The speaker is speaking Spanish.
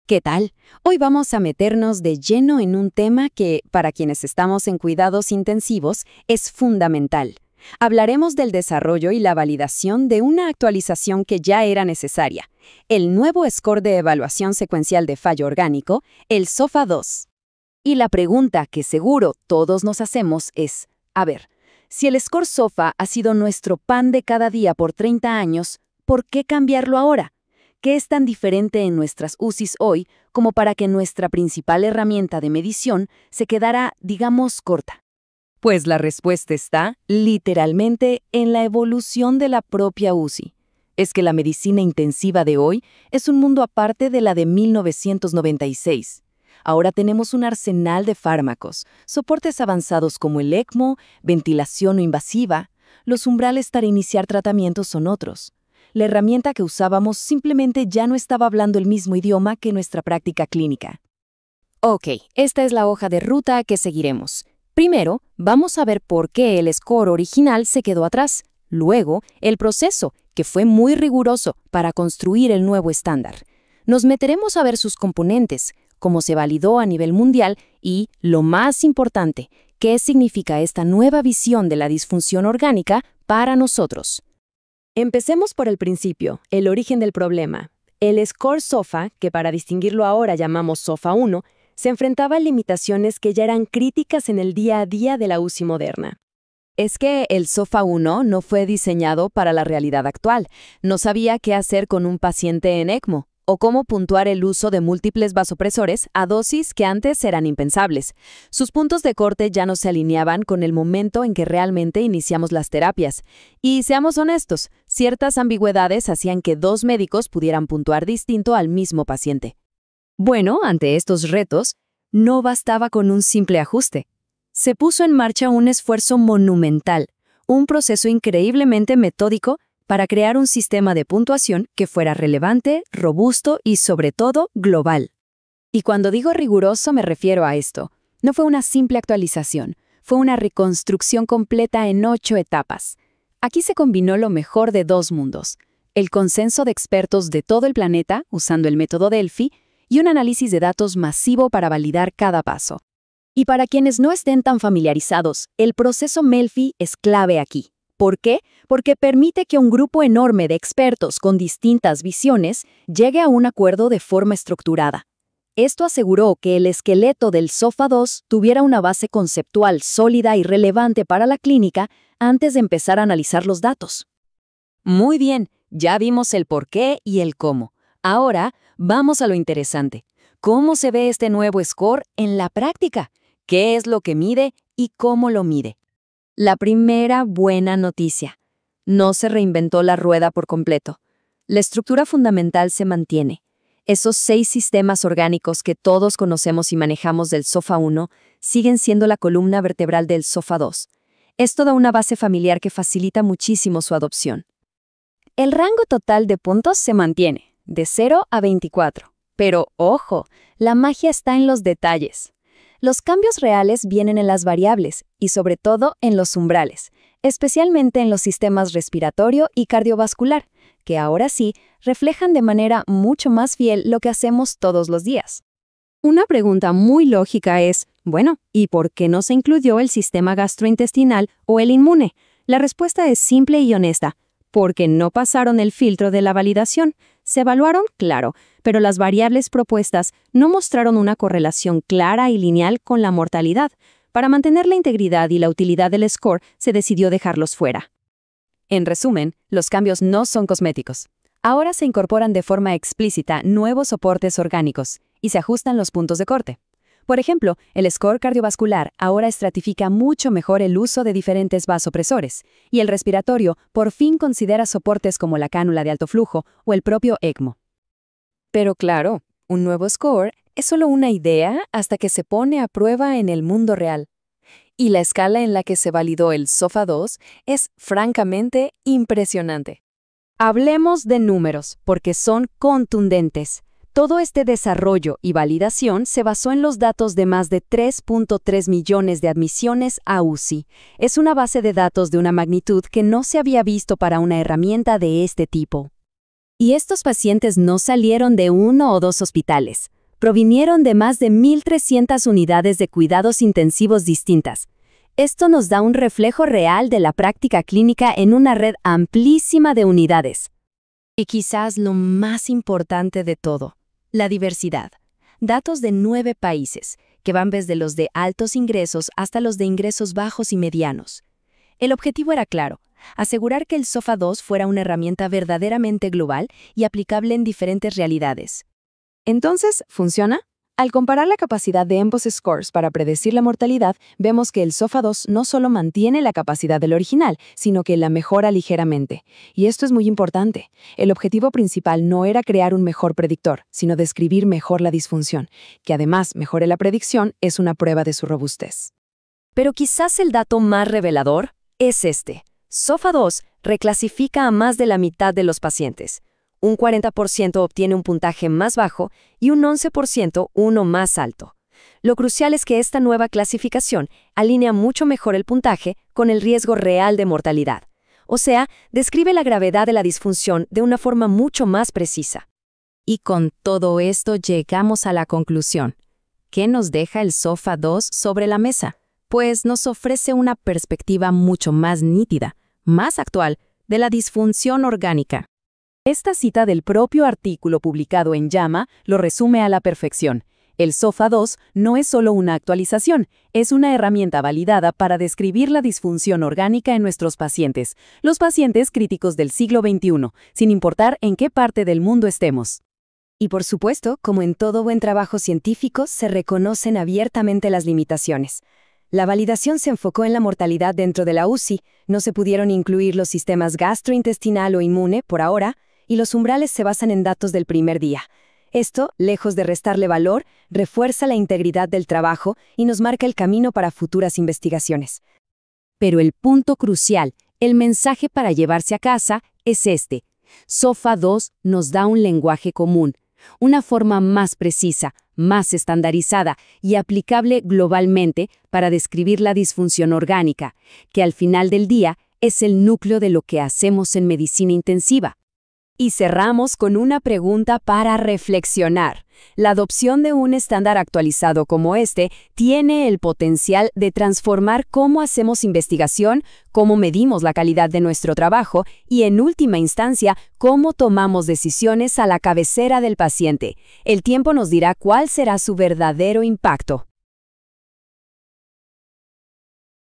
¿Qué tal? Hoy vamos a meternos de lleno en un tema que, para quienes estamos en cuidados intensivos, es fundamental. Hablaremos del desarrollo y la validación de una actualización que ya era necesaria, el nuevo score de evaluación secuencial de fallo orgánico, el SOFA-2. Y la pregunta que seguro todos nos hacemos es, a ver, si el score SOFA ha sido nuestro pan de cada día por 30 años, ¿por qué cambiarlo ahora? ¿Qué es tan diferente en nuestras UCIs hoy como para que nuestra principal herramienta de medición se quedara, digamos, corta? Pues la respuesta está, literalmente, en la evolución de la propia UCI. Es que la medicina intensiva de hoy es un mundo aparte de la de 1996. Ahora tenemos un arsenal de fármacos, soportes avanzados como el ECMO, ventilación no invasiva. Los umbrales para iniciar tratamientos son otros. La herramienta que usábamos simplemente ya no estaba hablando el mismo idioma que nuestra práctica clínica. Ok, esta es la hoja de ruta que seguiremos. Primero, vamos a ver por qué el score original se quedó atrás. Luego, el proceso, que fue muy riguroso para construir el nuevo estándar. Nos meteremos a ver sus componentes, cómo se validó a nivel mundial y, lo más importante, qué significa esta nueva visión de la disfunción orgánica para nosotros. Empecemos por el principio, el origen del problema. El score SOFA, que para distinguirlo ahora llamamos SOFA-1, se enfrentaba a limitaciones que ya eran críticas en el día a día de la UCI moderna. Es que el SOFA-1 no fue diseñado para la realidad actual. No sabía qué hacer con un paciente en ECMO, o cómo puntuar el uso de múltiples vasopresores a dosis que antes eran impensables. Sus puntos de corte ya no se alineaban con el momento en que realmente iniciamos las terapias. Y seamos honestos, ciertas ambigüedades hacían que dos médicos pudieran puntuar distinto al mismo paciente. Bueno, ante estos retos, no bastaba con un simple ajuste. Se puso en marcha un esfuerzo monumental, un proceso increíblemente metódico para crear un sistema de puntuación que fuera relevante, robusto y, sobre todo, global. Y cuando digo riguroso me refiero a esto. No fue una simple actualización, fue una reconstrucción completa en 8 etapas. Aquí se combinó lo mejor de dos mundos: el consenso de expertos de todo el planeta, usando el método Delphi, y un análisis de datos masivo para validar cada paso. Y para quienes no estén tan familiarizados, el proceso Melfi es clave aquí. ¿Por qué? Porque permite que un grupo enorme de expertos con distintas visiones llegue a un acuerdo de forma estructurada. Esto aseguró que el esqueleto del SOFA-2 tuviera una base conceptual sólida y relevante para la clínica antes de empezar a analizar los datos. Muy bien, ya vimos el por qué y el cómo. Ahora, vamos a lo interesante. ¿Cómo se ve este nuevo score en la práctica? ¿Qué es lo que mide y cómo lo mide? La primera buena noticia: no se reinventó la rueda por completo. La estructura fundamental se mantiene. Esos 6 sistemas orgánicos que todos conocemos y manejamos del SOFA-1 siguen siendo la columna vertebral del SOFA-2. Es toda una base familiar que facilita muchísimo su adopción. El rango total de puntos se mantiene, de 0 a 24. Pero, ojo, la magia está en los detalles. Los cambios reales vienen en las variables y sobre todo en los umbrales, especialmente en los sistemas respiratorio y cardiovascular, que ahora sí reflejan de manera mucho más fiel lo que hacemos todos los días. Una pregunta muy lógica es, bueno, ¿y por qué no se incluyó el sistema gastrointestinal o el inmune? La respuesta es simple y honesta: porque no pasaron el filtro de la validación. Se evaluaron, claro, pero las variables propuestas no mostraron una correlación clara y lineal con la mortalidad. Para mantener la integridad y la utilidad del score, se decidió dejarlos fuera. En resumen, los cambios no son cosméticos. Ahora se incorporan de forma explícita nuevos soportes orgánicos y se ajustan los puntos de corte. Por ejemplo, el score cardiovascular ahora estratifica mucho mejor el uso de diferentes vasopresores, y el respiratorio por fin considera soportes como la cánula de alto flujo o el propio ECMO. Pero claro, un nuevo score es solo una idea hasta que se pone a prueba en el mundo real. Y la escala en la que se validó el SOFA-2 es francamente impresionante. Hablemos de números, porque son contundentes. Todo este desarrollo y validación se basó en los datos de más de 3.3 millones de admisiones a UCI. Es una base de datos de una magnitud que no se había visto para una herramienta de este tipo. Y estos pacientes no salieron de 1 o 2 hospitales. provinieron de más de 1.300 unidades de cuidados intensivos distintas. Esto nos da un reflejo real de la práctica clínica en una red amplísima de unidades. Y quizás lo más importante de todo, la diversidad. Datos de 9 países, que van desde los de altos ingresos hasta los de ingresos bajos y medianos. El objetivo era claro: asegurar que el SOFA 2 fuera una herramienta verdaderamente global y aplicable en diferentes realidades. Entonces, ¿funciona? Al comparar la capacidad de EMBOS Scores para predecir la mortalidad, vemos que el SOFA 2 no solo mantiene la capacidad del original, sino que la mejora ligeramente. Y esto es muy importante. El objetivo principal no era crear un mejor predictor, sino describir mejor la disfunción. Que además mejore la predicción es una prueba de su robustez. Pero quizás el dato más revelador es este. SOFA 2 reclasifica a más de la mitad de los pacientes. Un 40% obtiene un puntaje más bajo y un 11% uno más alto. Lo crucial es que esta nueva clasificación alinea mucho mejor el puntaje con el riesgo real de mortalidad. O sea, describe la gravedad de la disfunción de una forma mucho más precisa. Y con todo esto llegamos a la conclusión. ¿Qué nos deja el SOFA 2 sobre la mesa? Pues nos ofrece una perspectiva mucho más nítida, más actual, de la disfunción orgánica. Esta cita del propio artículo publicado en JAMA lo resume a la perfección. El SOFA 2 no es solo una actualización, es una herramienta validada para describir la disfunción orgánica en nuestros pacientes, los pacientes críticos del siglo XXI, sin importar en qué parte del mundo estemos. Y por supuesto, como en todo buen trabajo científico, se reconocen abiertamente las limitaciones. La validación se enfocó en la mortalidad dentro de la UCI, no se pudieron incluir los sistemas gastrointestinal o inmune por ahora, y los umbrales se basan en datos del primer día. Esto, lejos de restarle valor, refuerza la integridad del trabajo y nos marca el camino para futuras investigaciones. Pero el punto crucial, el mensaje para llevarse a casa, es este. SOFA 2 nos da un lenguaje común, una forma más precisa, más estandarizada y aplicable globalmente para describir la disfunción orgánica, que al final del día es el núcleo de lo que hacemos en medicina intensiva. Y cerramos con una pregunta para reflexionar. La adopción de un estándar actualizado como este tiene el potencial de transformar cómo hacemos investigación, cómo medimos la calidad de nuestro trabajo y, en última instancia, cómo tomamos decisiones a la cabecera del paciente. El tiempo nos dirá cuál será su verdadero impacto.